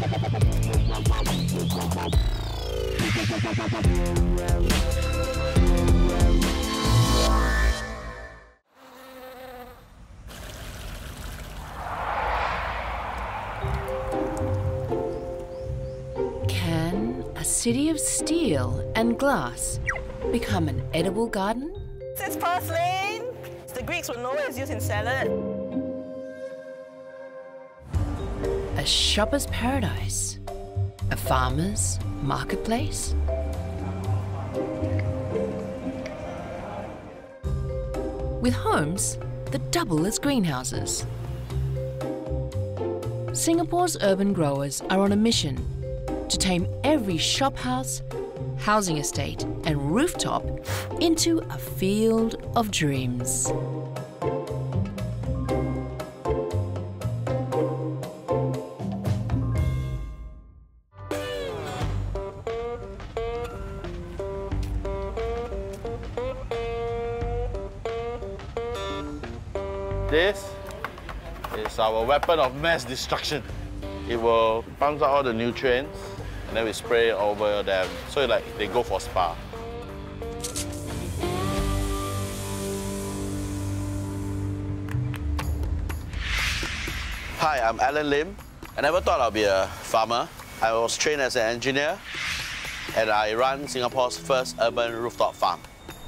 Can a city of steel and glass become an edible garden? It's porcelain. The Greeks would know it's used in salad. A shopper's paradise? A farmer's marketplace? With homes that double as greenhouses. Singapore's urban growers are on a mission to tame every shophouse, housing estate and rooftop into a field of dreams. This is our weapon of mass destruction. It will pump out all the nutrients and then we spray it over them so like they go for spa. Hi, I'm Allan Lim. I never thought I'd be a farmer. I was trained as an engineer and I run Singapore's first urban rooftop farm.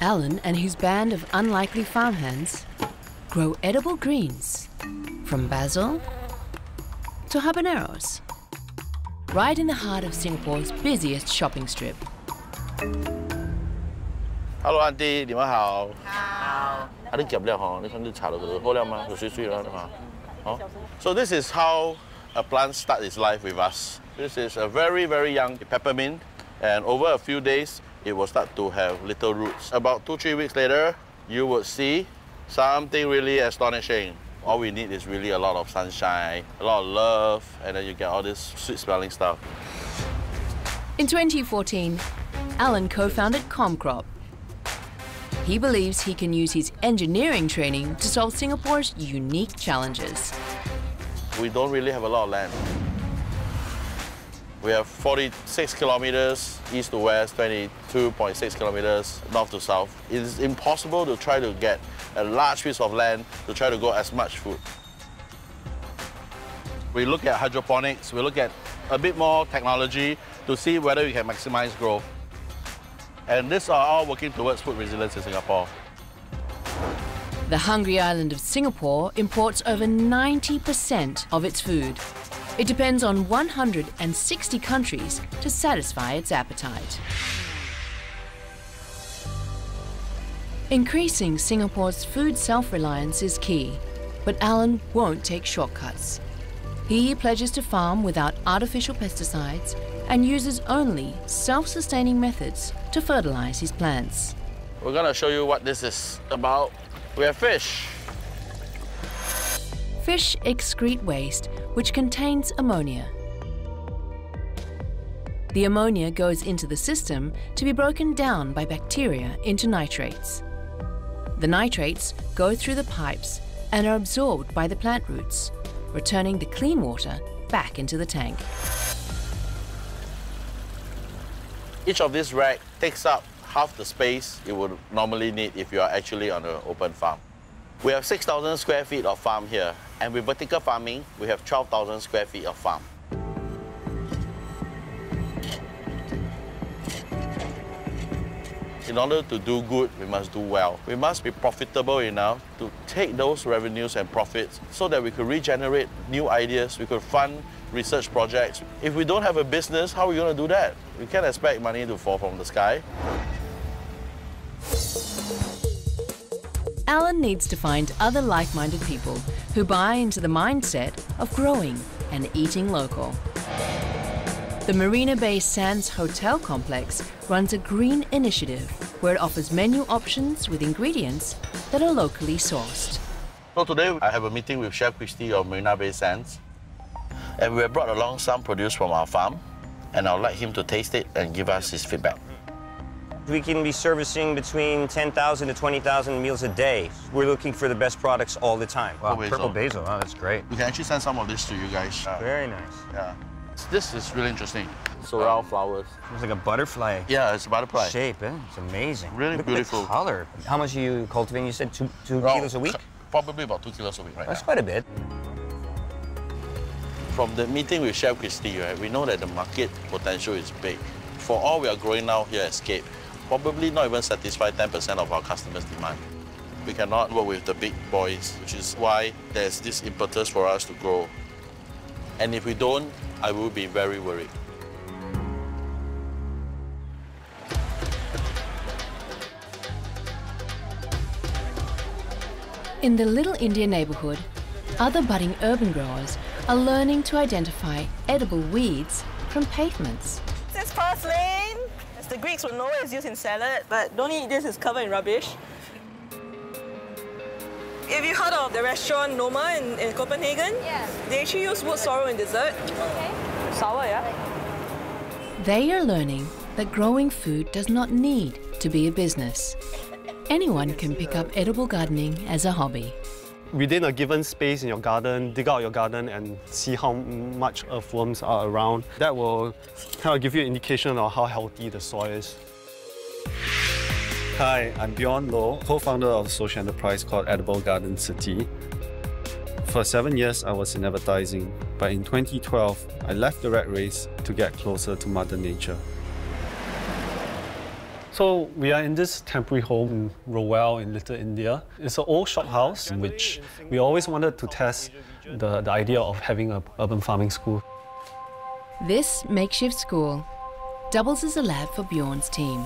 Allan and his band of unlikely farmhands grow edible greens, from basil to habaneros, right in the heart of Singapore's busiest shopping strip. Hello, Auntie， 你们好。好。啊，你夹了吼，你看你炒了个好了吗？有水水了嘛？哦。So this is how a plant starts its life with us. This is a very, very young peppermint, and over a few days, it will start to have little roots. About 2-3 weeks later, you would see something really astonishing. All we need is really a lot of sunshine, a lot of love, and then you get all this sweet-smelling stuff. In 2014, Allan co-founded Comcrop. He believes he can use his engineering training to solve Singapore's unique challenges. We don't really have a lot of land. We have 46 kilometers east to west, 22.6 kilometers north to south. It is impossible to try to get a large piece of land to try to grow as much food. We look at hydroponics, we look at a bit more technology to see whether we can maximize growth. And these are all working towards food resilience in Singapore. The hungry island of Singapore imports over 90% of its food. It depends on 160 countries to satisfy its appetite. Increasing Singapore's food self-reliance is key, but Allan won't take shortcuts. He pledges to farm without artificial pesticides and uses only self-sustaining methods to fertilize his plants. We're going to show you what this is about. We have fish. Fish excrete waste which contains ammonia. The ammonia goes into the system to be broken down by bacteria into nitrates. The nitrates go through the pipes and are absorbed by the plant roots, returning the clean water back into the tank. Each of these racks takes up half the space you would normally need if you are actually on an open farm. We have 6,000 square feet of farm here, and with vertical farming, we have 12,000 square feet of farm. In order to do good, we must do well. We must be profitable enough to take those revenues and profits so that we could regenerate new ideas, we could fund research projects. If we don't have a business, how are we going to do that? We can't expect money to fall from the sky. Allan needs to find other like-minded people who buy into the mindset of growing and eating local. The Marina Bay Sands Hotel Complex runs a green initiative where it offers menu options with ingredients that are locally sourced. So today I have a meeting with Chef Christy of Marina Bay Sands, and we have brought along some produce from our farm, and I'd like him to taste it and give us his feedback. We can be servicing between 10,000 to 20,000 meals a day. We're looking for the best products all the time. Wow, purple basil, oh, that's great. We can actually send some of this to you guys. Very nice. Yeah. This is really interesting. Sorrel flowers. It's like a butterfly. Yeah, it's a butterfly. Shape, eh? It's amazing. Really Look beautiful. At the color. How much are you cultivating? You said two kilos a week? Probably about 2 kilos a week right That's now. quite a bit. From the meeting with Chef Christy, right, we know that the market potential is big. For all we are growing now here at Scape, probably not even satisfy 10% of our customers' demand. We cannot work with the big boys, which is why there's this impetus for us to grow. And if we don't, I will be very worried. In the Little India neighborhood, other budding urban growers are learning to identify edible weeds from pavements. This is parsley. As the Greeks would know, it's used in salad, but don't eat this, it's covered in rubbish. If you heard of the restaurant Noma in Copenhagen, they actually use wood sorrel in dessert. Okay. Sour, yeah? They are learning that growing food does not need to be a business. Anyone can pick up edible gardening as a hobby. Within a given space in your garden, dig out your garden and see how much earthworms are around. That will kind of give you an indication of how healthy the soil is. Hi, I'm Bjorn Low, co-founder of a social enterprise called Edible Garden City. For 7 years, I was in advertising, but in 2012, I left the rat race to get closer to Mother Nature. So we are in this temporary home in Rowell in Little India. It's an old shop house, which we always wanted to test the idea of having an urban farming school. This makeshift school doubles as a lab for Bjorn's team.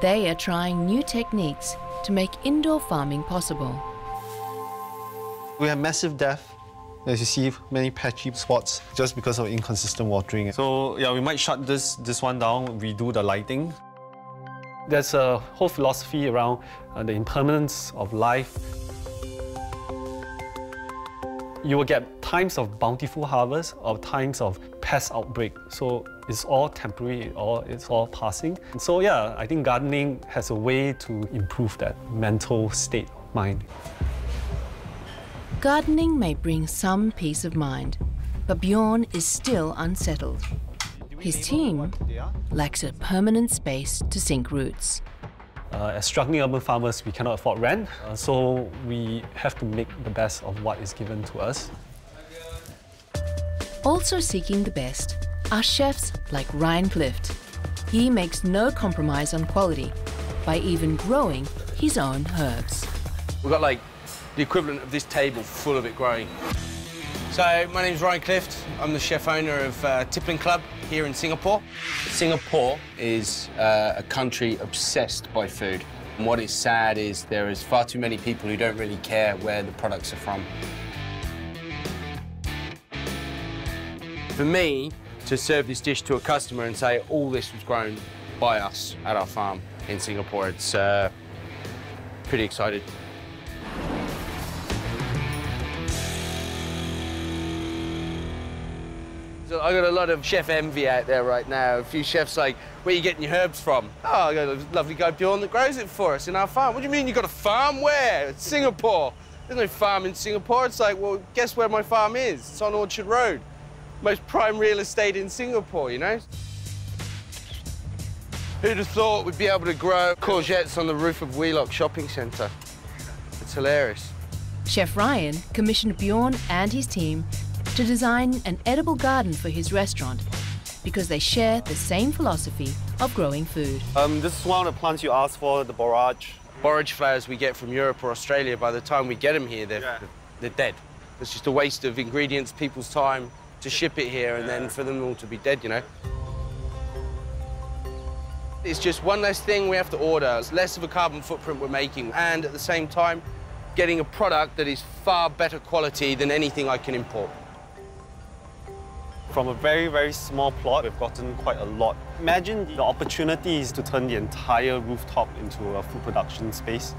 They are trying new techniques to make indoor farming possible. We have massive depth. As you see, many patchy spots just because of inconsistent watering. So yeah, we might shut this one down, redo the lighting. There's a whole philosophy around the impermanence of life. You will get times of bountiful harvest or times of pest outbreak. So it's all temporary, it's all passing. So yeah, I think gardening has a way to improve that mental state of mind. Gardening may bring some peace of mind, but Bjorn is still unsettled. His team lacks a permanent space to sink roots. As struggling urban farmers, we cannot afford rent, so we have to make the best of what is given to us. Also seeking the best are chefs like Ryan Clift. He makes no compromise on quality by even growing his own herbs. We've got like the equivalent of this table full of it growing. So my name's Ryan Clift. I'm the chef owner of Tippling Club here in Singapore. Singapore is a country obsessed by food. And what is sad is there is far too many people who don't really care where the products are from. For me, to serve this dish to a customer and say all this was grown by us at our farm in Singapore, it's pretty excited. So I got a lot of chef envy out there right now. A few chefs like, where are you getting your herbs from? Oh, I got a lovely guy, Bjorn, that grows it for us in our farm. What do you mean you got a farm? Where? It's Singapore. There's no farm in Singapore. It's like, well, guess where my farm is? It's on Orchard Road. Most prime real estate in Singapore, you know? Who'd have thought we'd be able to grow courgettes on the roof of Wheelock Shopping Centre? It's hilarious. Chef Ryan commissioned Bjorn and his team to design an edible garden for his restaurant because they share the same philosophy of growing food. This is one of the plants you asked for, the borage. Borage flowers we get from Europe or Australia, by the time we get them here, they're dead. It's just a waste of ingredients, people's time to ship it here and then for them all to be dead, you know? It's just one less thing we have to order. It's less of a carbon footprint we're making, and at the same time, getting a product that is far better quality than anything I can import. From a very, very small plot, we've gotten quite a lot. Imagine the opportunities to turn the entire rooftop into a food production space.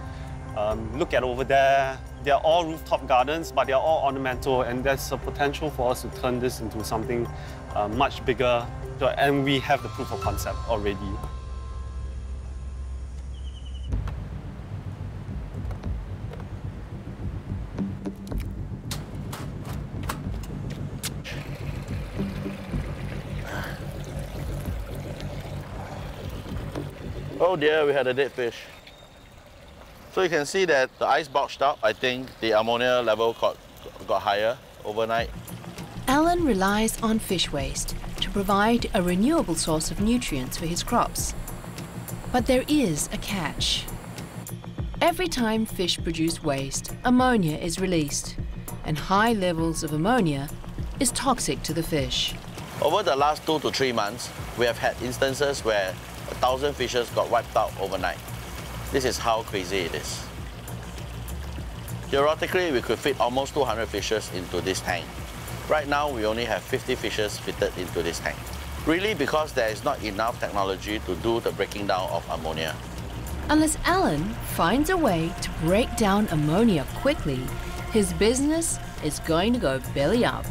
Look at over there. They're all rooftop gardens, but they're all ornamental, and there's a potential for us to turn this into something much bigger, and we have the proof of concept already. Oh dear, we had a dead fish. So you can see that the ice bulged up. I think the ammonia level got higher overnight. Allan relies on fish waste to provide a renewable source of nutrients for his crops. But there is a catch. Every time fish produce waste, ammonia is released, and high levels of ammonia is toxic to the fish. Over the last 2 to 3 months, we have had instances where 1,000 fishes got wiped out overnight. This is how crazy it is. Theoretically, we could fit almost 200 fishes into this tank. Right now, we only have 50 fishes fitted into this tank. Really because there is not enough technology to do the breaking down of ammonia. Unless Allan finds a way to break down ammonia quickly, his business is going to go belly up.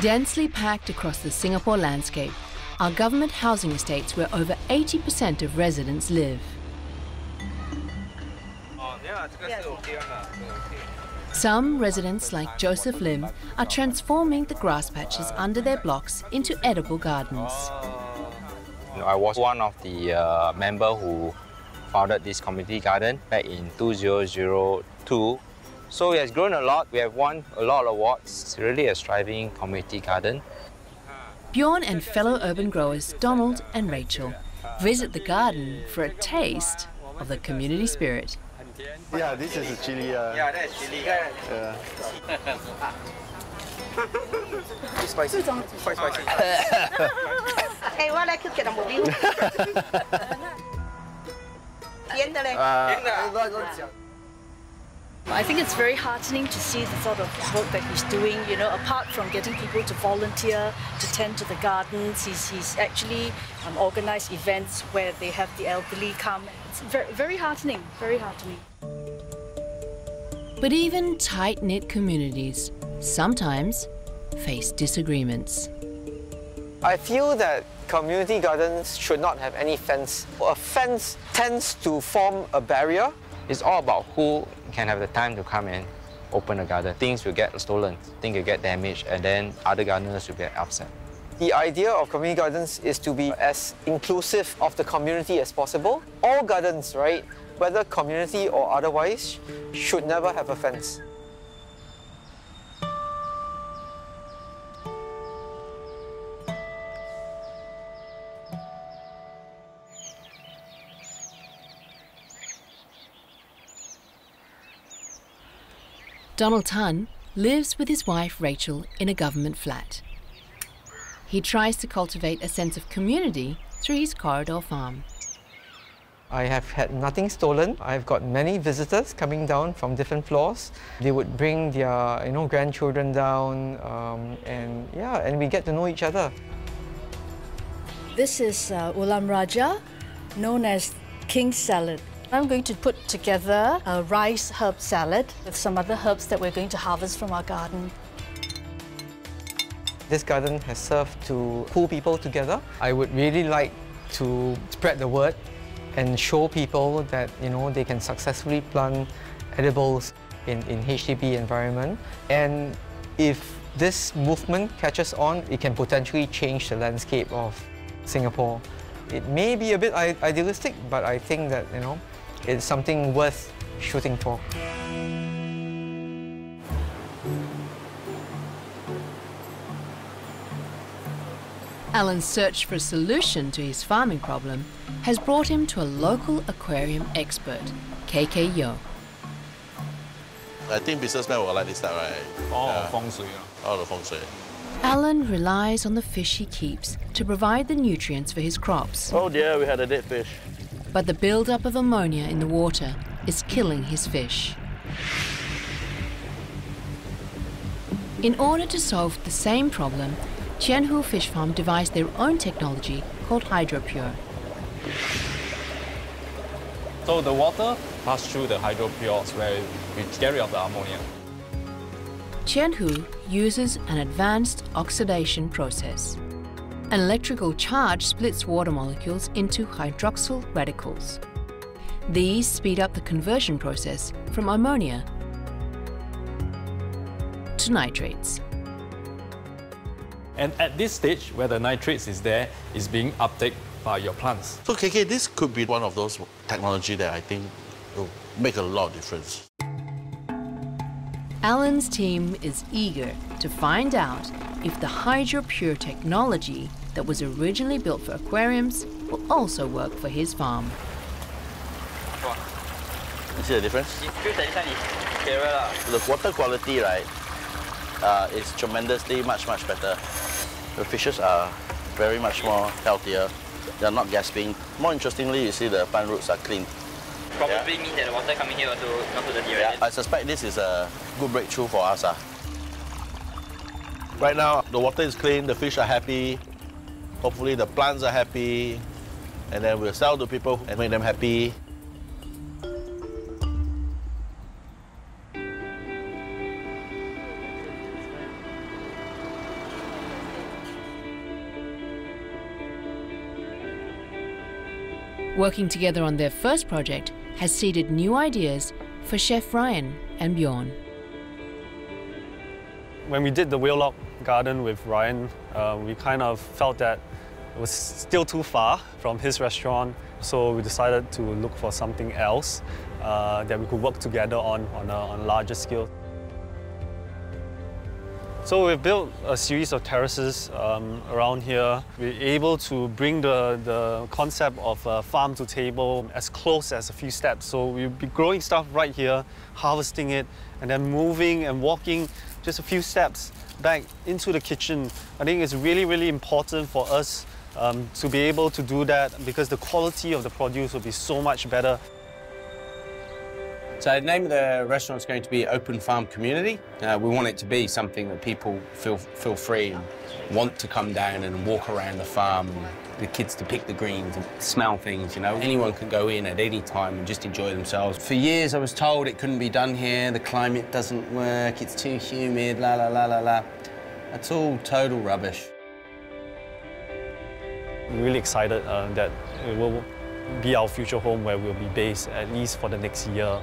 Densely packed across the Singapore landscape are government housing estates where over 80% of residents live. Some residents, like Joseph Lim, are transforming the grass patches under their blocks into edible gardens. I was one of the members who founded this community garden back in 2002. So it has grown a lot. We have won a lot of awards. It's really a thriving community garden. Bjorn and fellow urban growers Donald and Rachel visit the garden for a taste of the community spirit. Yeah, this is a chili. Yeah, that's chili. Yeah. It's spicy. Quite spicy. Hey, what I could get a movie? I think it's very heartening to see the sort of work that he's doing, you know, apart from getting people to volunteer, to tend to the gardens. He's actually organized events where they have the elderly come. It's very, very heartening, very heartening. But even tight-knit communities sometimes face disagreements. I feel that community gardens should not have any fence. A fence tends to form a barrier. It's all about who can have the time to come and open a garden. Things will get stolen, things will get damaged, and then other gardeners will get upset. The idea of community gardens is to be as inclusive of the community as possible. All gardens, right, whether community or otherwise, should never have a fence. Donald Tan lives with his wife Rachel in a government flat. He tries to cultivate a sense of community through his corridor farm. I have had nothing stolen. I've got many visitors coming down from different floors. They would bring their grandchildren down and we get to know each other. This is ulam raja, known as king salad. I'm going to put together a rice herb salad with some other herbs that we're going to harvest from our garden. This garden has served to pull people together. I would really like to spread the word and show people that they can successfully plant edibles in HDB environment. And if this movement catches on, it can potentially change the landscape of Singapore. It may be a bit idealistic, but I think that it's something worth shooting for. Allan's search for a solution to his farming problem has brought him to a local aquarium expert, KK Yo. I think businessmen will like this type, right? Feng shui. All the feng shui. Allan relies on the fish he keeps to provide the nutrients for his crops. Oh dear, we had a dead fish. But the buildup of ammonia in the water is killing his fish. In order to solve the same problem, Tianhu Fish Farm devised their own technology called HydroPure. So the water passes through the HydroPures where we get rid of the ammonia. Tianhu uses an advanced oxidation process. An electrical charge splits water molecules into hydroxyl radicals. These speed up the conversion process from ammonia to nitrates. And at this stage, where the nitrates is there, is being uptake by your plants. So KK, this could be one of those technology that I think will make a lot of difference. Allan's team is eager to find out if the HydroPure technology that was originally built for aquariums will also work for his farm. You see the difference? The water quality, right, is tremendously much better. The fishes are very much more healthier. They're not gasping. More interestingly, you see the plant roots are clean. Probably means that the water coming here also not too dirty, right? Yeah, I suspect this is a good breakthrough for us. Right now, the water is clean, the fish are happy, hopefully the plants are happy, and then we'll sell to people and make them happy. Working together on their first project has seeded new ideas for Chef Ryan and Bjorn. When we did the whale-lock garden with Ryan, we kind of felt that it was still too far from his restaurant, so we decided to look for something else that we could work together on a larger scale. So we've built a series of terraces around here. We're able to bring the concept of farm to table as close as a few steps. So we'll be growing stuff right here, harvesting it, and then moving and walking just a few steps back into the kitchen. I think it's really important for us to be able to do that because the quality of the produce will be so much better. So the name of the restaurant is going to be Open Farm Community. We want it to be something that people feel free and want to come down and walk around the farm, and the kids to pick the greens and smell things, you know. Anyone can go in at any time and just enjoy themselves. For years I was told it couldn't be done here, the climate doesn't work, it's too humid, la la la la la. That's all total rubbish. I'm really excited that it will be our future home where we'll be based at least for the next year.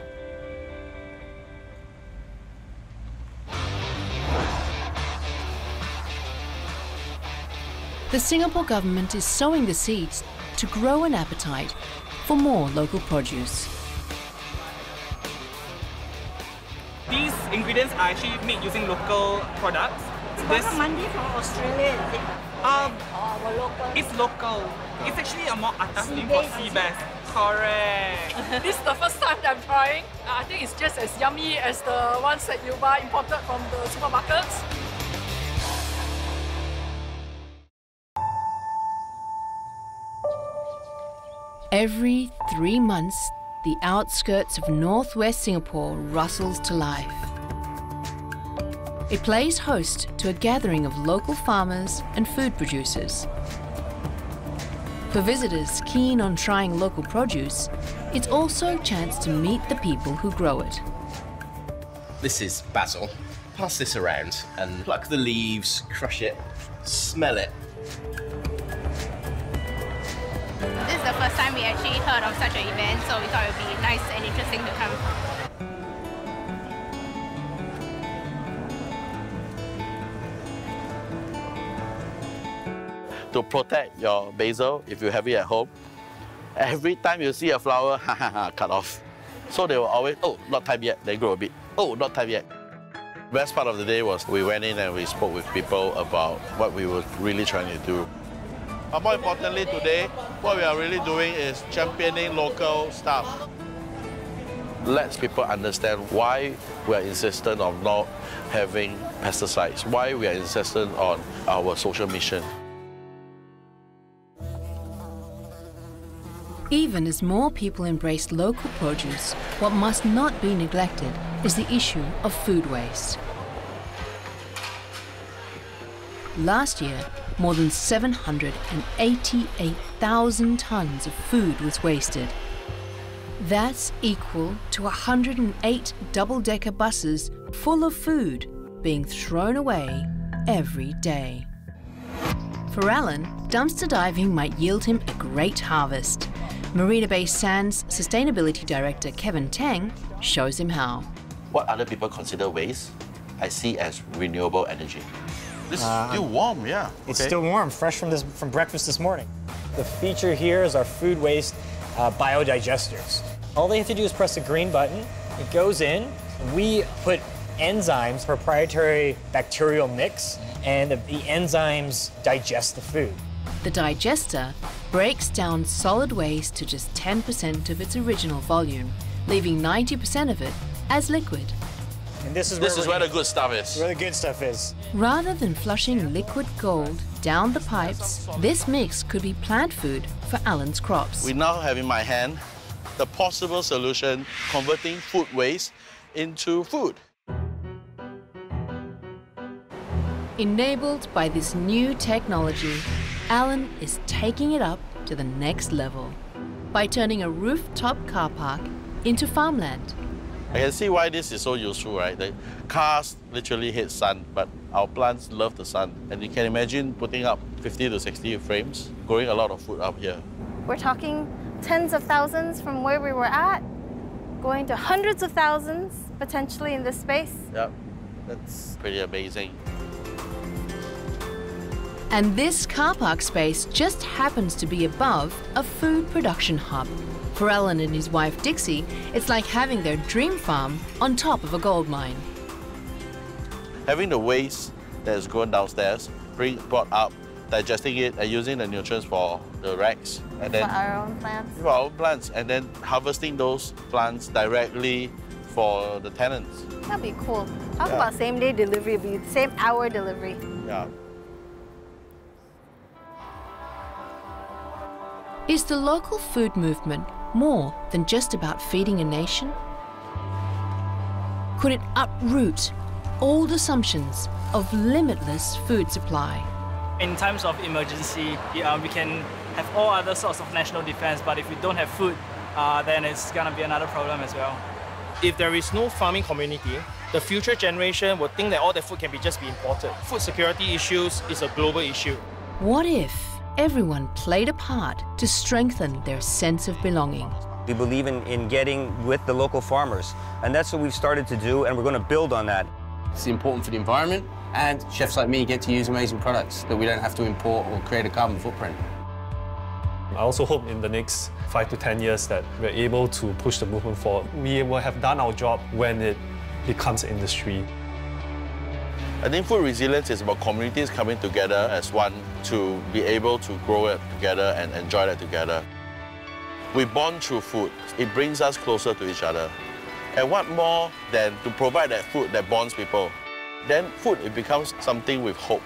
The Singapore government is sowing the seeds to grow an appetite for more local produce. These ingredients are actually made using local products. This Mandi from Australia, is it? It's local. It's actually a more atas name for sea bass. Correct. This is the first time that I'm trying. I think it's just as yummy as the ones that you buy imported from the supermarkets. Every 3 months, the outskirts of northwest Singapore rustles to life. It plays host to a gathering of local farmers and food producers. For visitors keen on trying local produce, it's also a chance to meet the people who grow it. This is basil. Pass this around and pluck the leaves, crush it, smell it. This is the first time we actually heard of such an event, so we thought it would be nice and interesting to come. To protect your basil, if you have it at home, every time you see a flower, cut off. So they will always, oh, not time yet, they grow a bit. Oh, not time yet. Best part of the day was we went in and we spoke with people about what we were really trying to do. But more importantly today, what we are really doing is championing local stuff. Let people understand why we are insistent on not having pesticides, why we are insistent on our social mission. Even as more people embrace local produce, what must not be neglected is the issue of food waste. Last year, more than 788,000 tons of food was wasted. That's equal to 108 double-decker buses full of food being thrown away every day. For Allan, dumpster diving might yield him a great harvest. Marina Bay Sands Sustainability Director Kevin Tang shows him how. What other people consider waste, I see as renewable energy. This is still warm, yeah. It's still warm, fresh from breakfast this morning. The feature here is our food waste biodigesters. All they have to do is press the green button. It goes in. We put enzymes, proprietary bacterial mix, and the enzymes digest the food. The digester breaks down solid waste to just 10% of its original volume, leaving 90% of it as liquid. And this is where the good stuff is. Where the good stuff is. Rather than flushing liquid gold down the pipes, this mix could be plant food for Allan's crops. We now have in my hand the possible solution, converting food waste into food. Enabled by this new technology, Allan is taking it up to the next level by turning a rooftop car park into farmland. I can see why this is so useful, right? The cars literally hate sun, but our plants love the sun. And you can imagine putting up 50 to 60 frames, growing a lot of food up here. We're talking tens of thousands from where we were at, going to hundreds of thousands potentially in this space. Yep, that's pretty amazing. And this car park space just happens to be above a food production hub. For Allan and his wife Dixie, it's like having their dream farm on top of a gold mine. Having the waste that is grown downstairs, brought up, digesting it and using the nutrients for the racks. And then for our own plants? For our own plants, and then harvesting those plants directly for the tenants. That'd be cool. Talk about same-day delivery, same hour delivery. Yeah. Is the local food movement more than just about feeding a nation? Could it uproot old assumptions of limitless food supply? In times of emergency, we can have all other sorts of national defense, but if we don't have food, then it's gonna be another problem as well. If there is no farming community, the future generation will think that all the food can just be imported. Food security issues is a global issue. What if everyone played a part to strengthen their sense of belonging? We believe in getting with the local farmers, and that's what we've started to do, and we're going to build on that. It's important for the environment, and chefs like me get to use amazing products that we don't have to import or create a carbon footprint. I also hope in the next 5 to 10 years that we're able to push the movement forward. We will have done our job when it becomes an industry. I think food resilience is about communities coming together as one to be able to grow it together and enjoy that together. We bond through food. It brings us closer to each other. And what more than to provide that food that bonds people? Then food, it becomes something with hope.